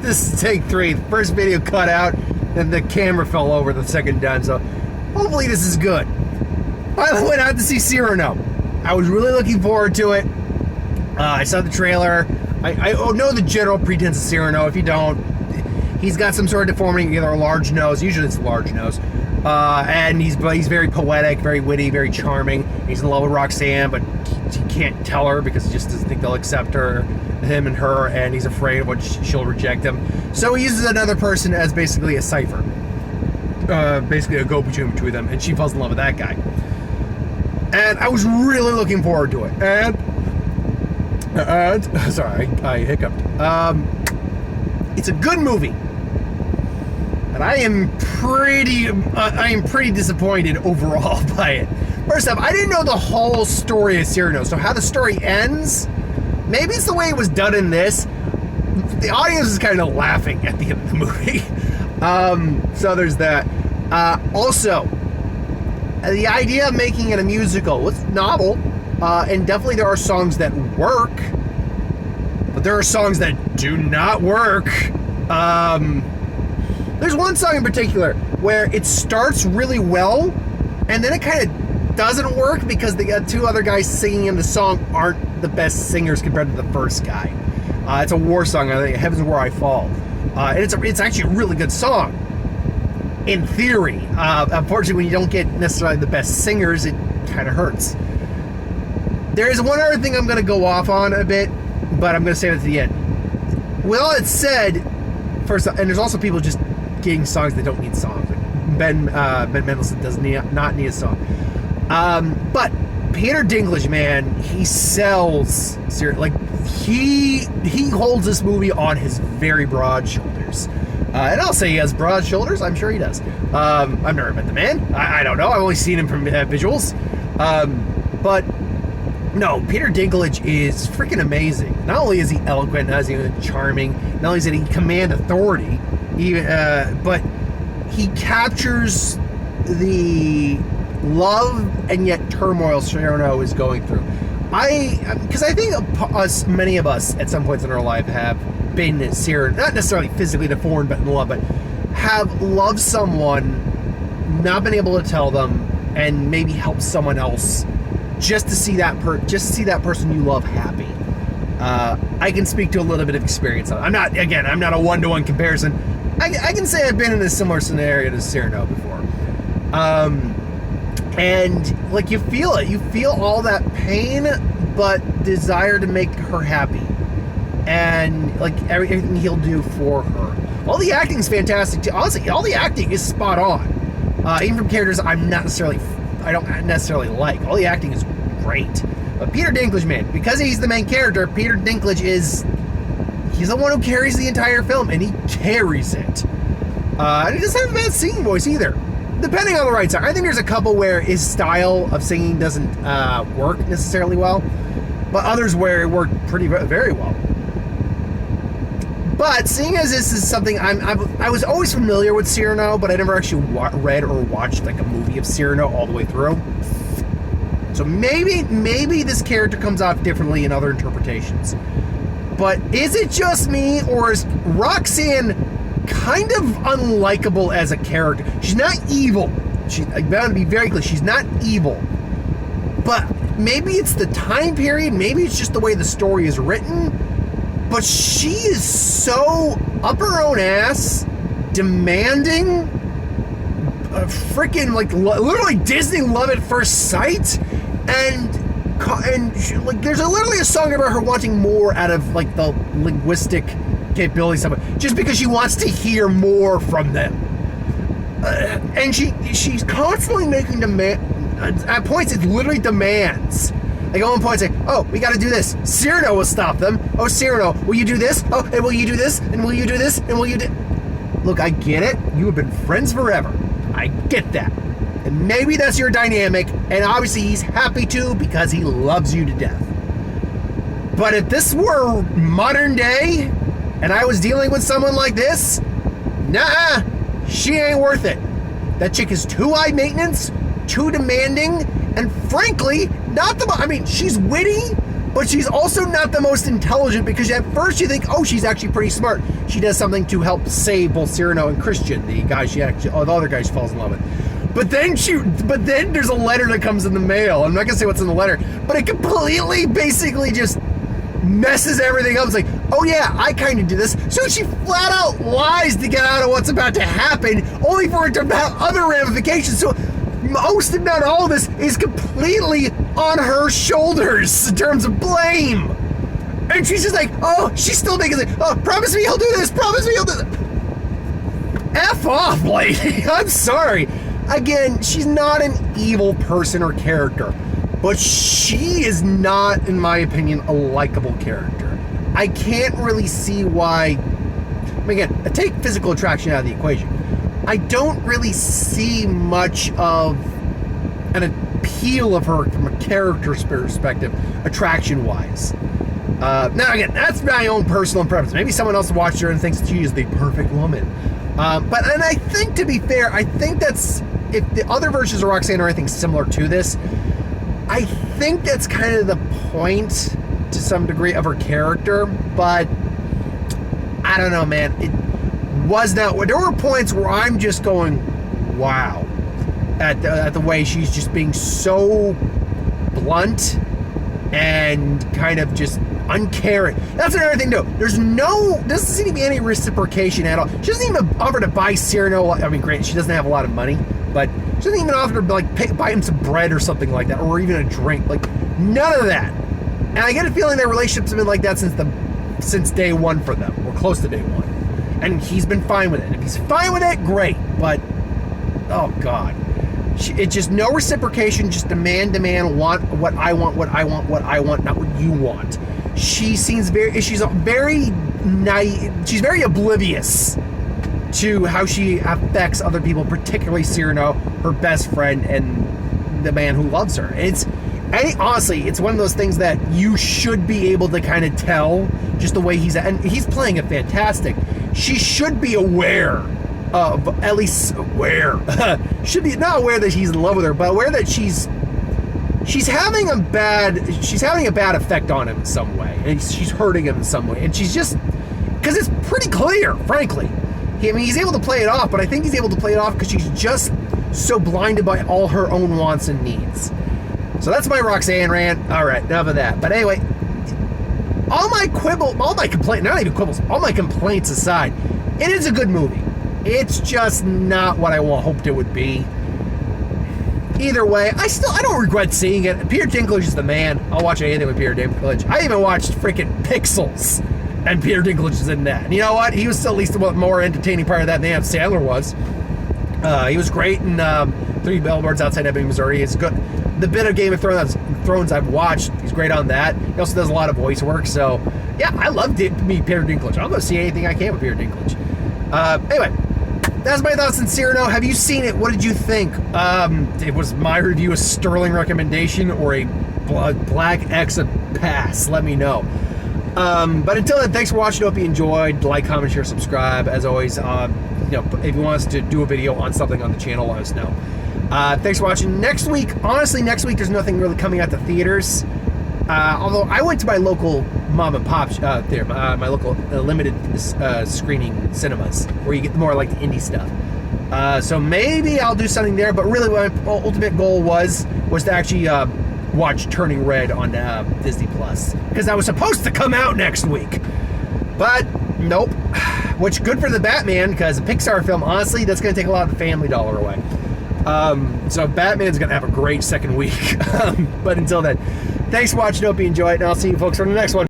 This is take 3. The first video cut out, and the camera fell over the second time, so hopefully this is good. I went out to see Cyrano. I was really looking forward to it. I saw the trailer. I know the general pretense of Cyrano. If you don't, he's got some sort of deformity, either a large nose, usually it's a large nose, and he's very poetic, very witty, very charming. He's in love with Roxanne, but he can't tell her because he just doesn't think they'll accept him and her, and he's afraid of what she'll reject him. So he uses another person as basically a cipher, basically a go-between between them, and she falls in love with that guy. And I was really looking forward to it. And sorry, I hiccuped. It's a good movie, and I am pretty disappointed overall by it. First off, I didn't know the whole story of Cyrano, so how the story ends, maybe it's the way it was done in this. The audience is kind of laughing at the end of the movie. So there's that. Also, the idea of making it a musical was novel, and definitely there are songs that work, but there are songs that do not work. There's one song in particular where it starts really well, and then it kind of doesn't work because the two other guys singing in the song aren't the best singers compared to the first guy. It's a war song, I think, Heaven's Where I Fall. And it's actually a really good song, in theory. Unfortunately, when you don't get necessarily the best singers, it kind of hurts. There is one other thing I'm going to go off on a bit, but I'm going to save it to the end. With all that said, first, and there's also people just getting songs that don't need songs. Like Ben Mendelsohn does not need a song. But Peter Dinklage, man, he sells. Like he holds this movie on his very broad shoulders. And I'll say he has broad shoulders. I'm sure he does. I've never met the man. I don't know. I've only seen him from visuals. But no, Peter Dinklage is freaking amazing. Not only is he eloquent, not only is he charming, not only does he command authority, but he captures the love and yet turmoil Cyrano is going through. Because I think many of us at some points in our life have been Cyrano, not necessarily physically deformed, but in love, but have loved someone, not been able to tell them, and maybe help someone else just to see that person you love happy. I can speak to a little bit of experience on it. I'm not a one-to-one comparison. I can say I've been in a similar scenario to Cyrano before. And like you feel it. You feel all that pain, but desire to make her happy. And like everything he'll do for her. All the acting's fantastic too. Honestly, all the acting is spot on. Even from characters I don't necessarily like. All the acting is great. But Peter Dinklage, man, because he's the main character, Peter Dinklage he's the one who carries the entire film, and he carries it. And he doesn't have a bad singing voice either. Depending on the right side. I think there's a couple where his style of singing doesn't work necessarily well, but others where it worked very well. But seeing as this is something I was always familiar with Cyrano, but I never actually read or watched like a movie of Cyrano all the way through. So maybe this character comes off differently in other interpretations. But is it just me, or is Roxanne kind of unlikable as a character? She's not evil. I'm bound to be very clear. She's not evil. But maybe it's the time period. Maybe it's just the way the story is written. But she is so up her own ass, demanding, freaking like literally Disney love at first sight, and like there's literally a song about her wanting more out of like the linguistic capabilities of it, just because she wants to hear more from them. And she's constantly making demands. At points, it's literally demands. Like at one point, say, "Oh, we got to do this." Cyrano will stop them. "Oh, Cyrano, will you do this? Oh, and will you do this? And will you do this? And will you do?" Look, I get it. You have been friends forever. I get that. And maybe that's your dynamic. And obviously, he's happy to because he loves you to death. But if this were modern day, and I was dealing with someone like this, nah, she ain't worth it. That chick is too high maintenance, too demanding, and frankly, she's witty, but she's also not the most intelligent, because at first you think, oh, she's actually pretty smart. She does something to help save both Cyrano and Christian, the guy the other guy she falls in love with. But then there's a letter that comes in the mail. I'm not gonna say what's in the letter, but it completely, basically just messes everything up. It's like, oh yeah, I kind of do this. So she flat out lies to get out of what's about to happen, only for it to have other ramifications. So most, if not all of this, is completely on her shoulders in terms of blame. And she's just like, oh, she's still making it, oh, promise me he'll do this, promise me he'll do this. F off, lady. I'm sorry. Again, she's not an evil person or character, but she is not, in my opinion, a likable character. I can't really see why. Again, take physical attraction out of the equation. I don't really see much of an appeal of her from a character's perspective, attraction-wise. Now, again, that's my own personal preference. Maybe someone else watched her and thinks she is the perfect woman. And I think, to be fair, I think that's, if the other versions of Roxanne are anything similar to this, I think that's kind of the point, to some degree, of her character. But I don't know, man. It was not. There were points where I'm just going, wow, at the way she's just being so blunt and kind of just uncaring. That's another thing, too. Doesn't seem to be any reciprocation at all. She doesn't even offer to buy Cyrano. I mean, granted, she doesn't have a lot of money, but she doesn't even offer to buy him some bread or something like that, or even a drink. Like, none of that. And I get a feeling their relationships have been like that since day one for them, or close to day one. And he's been fine with it. And if he's fine with it, great. But, oh God. It's just no reciprocation, just demand, want what I want, not what you want. She's very naive, she's very oblivious to how she affects other people, particularly Cyrano, her best friend, and the man who loves her. Honestly, it's one of those things that you should be able to kind of tell just the way and he's playing it fantastic. She should be aware of, at least aware, should be not aware that he's in love with her, but aware that she's having a bad effect on him in some way, and she's hurting him in some way, and she's just, because it's pretty clear, frankly. He's able to play it off, but I think he's able to play it off because she's just so blinded by all her own wants and needs. So that's my Roxanne rant. All right, enough of that. But anyway, all my complaints aside, it is a good movie. It's just not what I hoped it would be. Either way, I don't regret seeing it. Peter Dinklage is the man. I'll watch anything with Peter Dinklage. I even watched freaking Pixels, and Peter Dinklage is in that. And you know what? He was still at least a more entertaining part of that than Adam Sandler was. He was great in 3 Billboards Outside Ebbing, Missouri. It's good. The bit of Game of Thrones I've watched, he's great on that. He also does a lot of voice work. So, yeah, I love Peter Dinklage. I'll go see anything I can with Peter Dinklage. Anyway, that's my thoughts on Cyrano. Have you seen it? What did you think? It was my review a sterling recommendation or a black X a pass? Let me know. But until then, thanks for watching. Hope you enjoyed. Like, comment, share, subscribe. As always, if you want us to do a video on something on the channel, let us know. Thanks for watching. Next week, there's nothing really coming out to theaters. Although I went to my local mom and pop my local limited screening cinemas, where you get more like the indie stuff. So maybe I'll do something there. But really, my ultimate goal was to actually watch Turning Red on Disney Plus, because that was supposed to come out next week. But nope. Which, good for the Batman, because a Pixar film, honestly, that's going to take a lot of the family dollar away. So Batman's going to have a great second week. But until then, thanks for watching. Hope you enjoyed, and I'll see you folks on the next one.